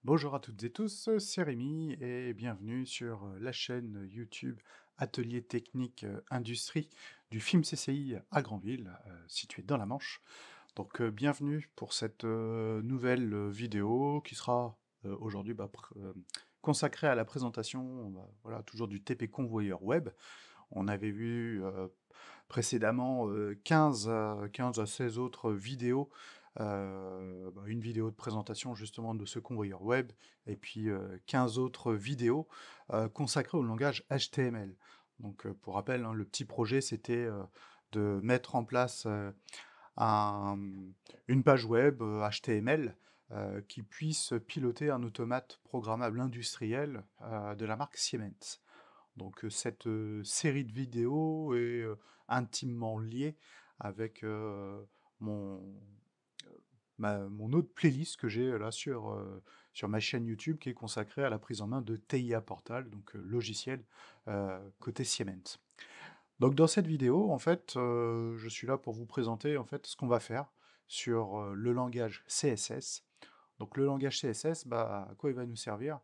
Bonjour à toutes et tous, c'est Rémi et bienvenue sur la chaîne YouTube Atelier Technique Industrie du film CCI à Granville, situé dans la Manche. Donc bienvenue pour cette nouvelle vidéo qui sera aujourd'hui consacrée à la présentation voilà, toujours du TP Convoyeur Web. On avait vu précédemment 15 à 16 autres vidéos. Une vidéo de présentation justement de ce convoyeur web, et puis 15 autres vidéos consacrées au langage HTML. Donc pour rappel, hein, le petit projet c'était de mettre en place un- une page web HTML qui puisse piloter un automate programmable industriel de la marque Siemens. Donc cette série de vidéos est intimement liée avec mon, mon autre playlist que j'ai là sur ma chaîne YouTube qui est consacrée à la prise en main de TIA Portal, donc logiciel côté Siemens. Donc dans cette vidéo, en fait, je suis là pour vous présenter en fait ce qu'on va faire sur le langage CSS. Donc le langage CSS, à quoi il va nous servir?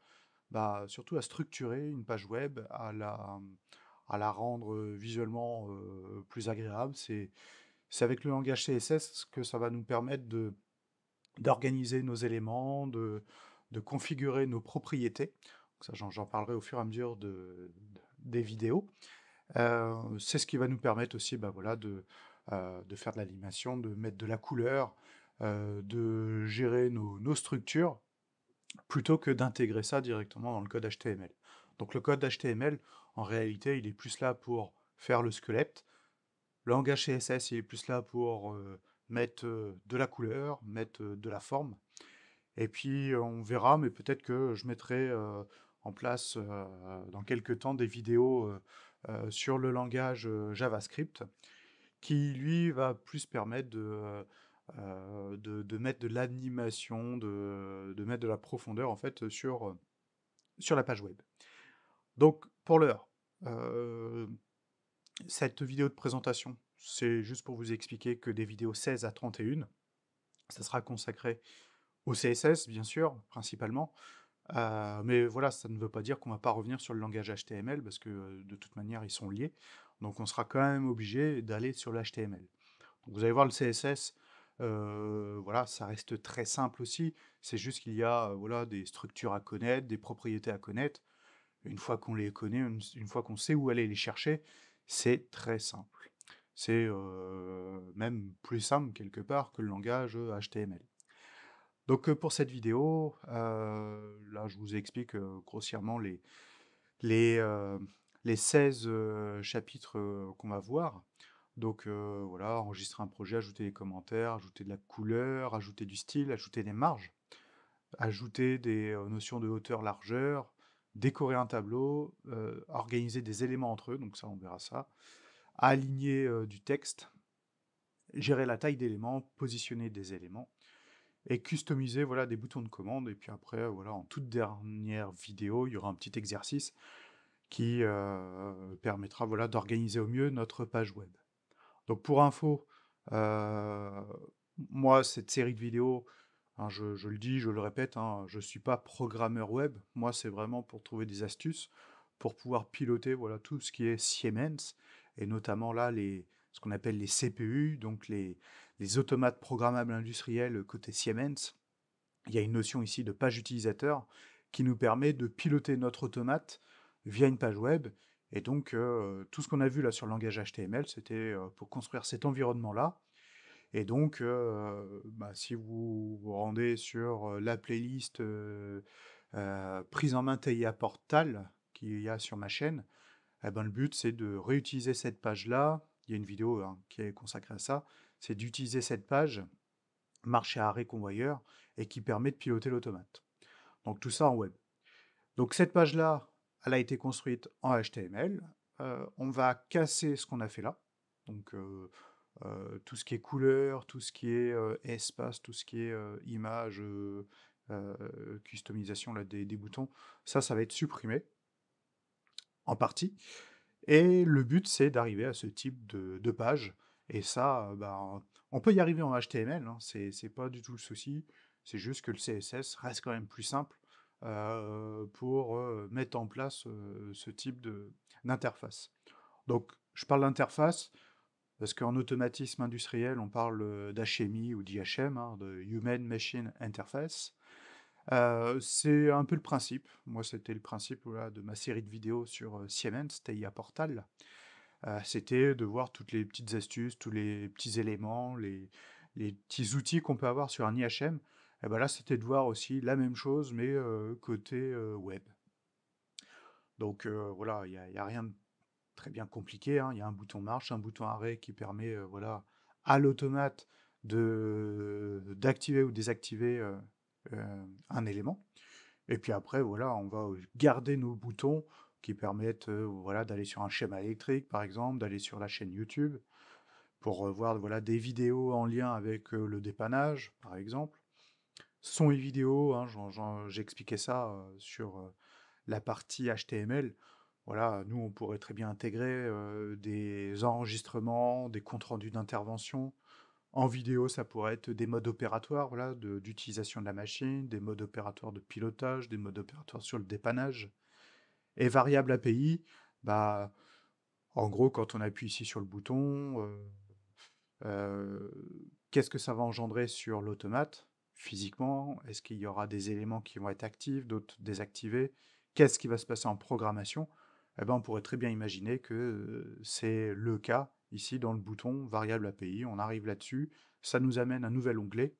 Surtout à structurer une page web, à la rendre visuellement plus agréable. C'est avec le langage CSS que ça va nous permettre d'organiser nos éléments, de configurer nos propriétés. Donc ça, j'en parlerai au fur et à mesure des vidéos. C'est ce qui va nous permettre aussi voilà, de faire de l'animation, de mettre de la couleur, de gérer nos structures, plutôt que d'intégrer ça directement dans le code HTML. Donc le code HTML, en réalité, il est plus là pour faire le squelette. Le langage CSS, il est plus là pour mettre de la couleur, mettre de la forme. Et puis on verra, mais peut-être que je mettrai en place dans quelques temps des vidéos sur le langage JavaScript, qui lui va plus permettre de mettre de l'animation, de mettre de la profondeur en fait sur la page web. Donc pour l'heure, euh, cette vidéo de présentation, c'est juste pour vous expliquer que des vidéos 16 à 31, ça sera consacré au CSS bien sûr, principalement. Mais voilà, ça ne veut pas dire qu'on va pas revenir sur le langage HTML parce que de toute manière ils sont liés. Donc on sera quand même obligé d'aller sur le HTML. Donc vous allez voir le CSS, voilà, ça reste très simple aussi. C'est juste qu'il y a voilà, des structures à connaître, des propriétés à connaître. Une fois qu'on les connaît, une fois qu'on sait où aller les chercher, c'est très simple. C'est même plus simple quelque part que le langage HTML. Donc pour cette vidéo, là je vous explique grossièrement les, euh, les 16 chapitres qu'on va voir. Donc voilà, enregistrer un projet, ajouter des commentaires, ajouter de la couleur, ajouter du style, ajouter des marges, ajouter des notions de hauteur-largeur, décorer un tableau, organiser des éléments entre eux, donc ça on verra ça, aligner du texte, gérer la taille d'éléments, positionner des éléments, et customiser voilà, des boutons de commande. Et puis après, voilà, en toute dernière vidéo, il y aura un petit exercice qui permettra voilà, d'organiser au mieux notre page web. Donc pour info, euh, moi, cette série de vidéos, hein, je le dis, je le répète, hein, je ne suis pas programmeur web. Moi, c'est vraiment pour trouver des astuces, pour pouvoir piloter voilà, tout ce qui est Siemens, et notamment là, ce qu'on appelle les CPU, donc les automates programmables industriels côté Siemens. Il y a une notion ici de page utilisateur qui nous permet de piloter notre automate via une page web. Et donc, tout ce qu'on a vu là sur le langage HTML, c'était pour construire cet environnement-là. Et donc, si vous vous rendez sur la playlist prise en main TIA Portal qu'il y a sur ma chaîne, le but c'est de réutiliser cette page-là. Il y a une vidéo hein, qui est consacrée à ça. C'est d'utiliser cette page, marché à arrêt convoyeur, et qui permet de piloter l'automate. Donc tout ça en web. Donc cette page-là, elle a été construite en HTML. On va casser ce qu'on a fait là. Donc tout ce qui est couleur, tout ce qui est espace, tout ce qui est image, customisation là, des boutons, ça va être supprimé en partie. Et le but, c'est d'arriver à ce type de page. Et ça, on peut y arriver en HTML, hein, c'est pas du tout le souci. C'est juste que le CSS reste quand même plus simple. pour, mettre en place, ce type d'interface. Donc je parle d'interface parce qu'en automatisme industriel, on parle, d'HMI ou d'IHM, hein, de Human Machine Interface. C'est un peu le principe. Moi, c'était le principe, voilà, de ma série de vidéos sur, Siemens, TIA Portal. C'était de voir toutes les petites astuces, tous les petits éléments, les petits outils qu'on peut avoir sur un IHM. Et ben là, c'était de voir aussi la même chose, mais côté web. Donc voilà, il y a rien de très bien compliqué, hein. Il y a un bouton marche, un bouton arrêt qui permet voilà, à l'automate d'activer ou désactiver un élément. Et puis après, voilà, on va garder nos boutons qui permettent voilà, d'aller sur un schéma électrique, par exemple, d'aller sur la chaîne YouTube pour voir voilà, des vidéos en lien avec le dépannage, par exemple. Son et vidéo, hein, j'expliquais ça sur la partie HTML. Voilà, nous, on pourrait très bien intégrer des enregistrements, des comptes rendus d'intervention. En vidéo, ça pourrait être des modes opératoires, voilà, d'utilisation de la machine, des modes opératoires de pilotage, des modes opératoires sur le dépannage. Et variable API, bah, en gros, quand on appuie ici sur le bouton, euh, qu'est-ce que ça va engendrer sur l'automate physiquement? Est-ce qu'il y aura des éléments qui vont être actifs, d'autres désactivés? Qu'est-ce qui va se passer en programmation? Eh ben, on pourrait très bien imaginer que c'est le cas ici dans le bouton variable API. On arrive là-dessus, ça nous amène un nouvel onglet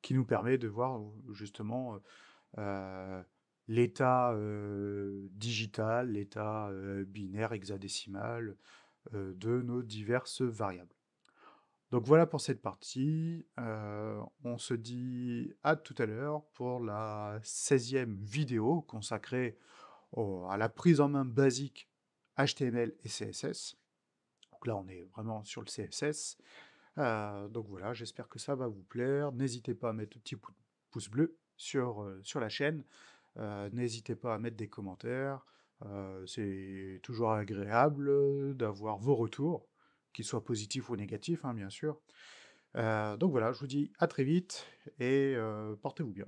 qui nous permet de voir justement euh, l'état digital, l'état binaire, hexadécimal de nos diverses variables. Donc voilà pour cette partie. On se dit à tout à l'heure pour la 16e vidéo consacrée à la prise en main basique HTML et CSS. Donc là, on est vraiment sur le CSS. Donc voilà, j'espère que ça va vous plaire. N'hésitez pas à mettre un petit pouce bleu sur la chaîne. N'hésitez pas à mettre des commentaires. C'est toujours agréable d'avoir vos retours, qu'ils soient positifs ou négatifs, hein, bien sûr. Donc voilà, je vous dis à très vite et portez-vous bien.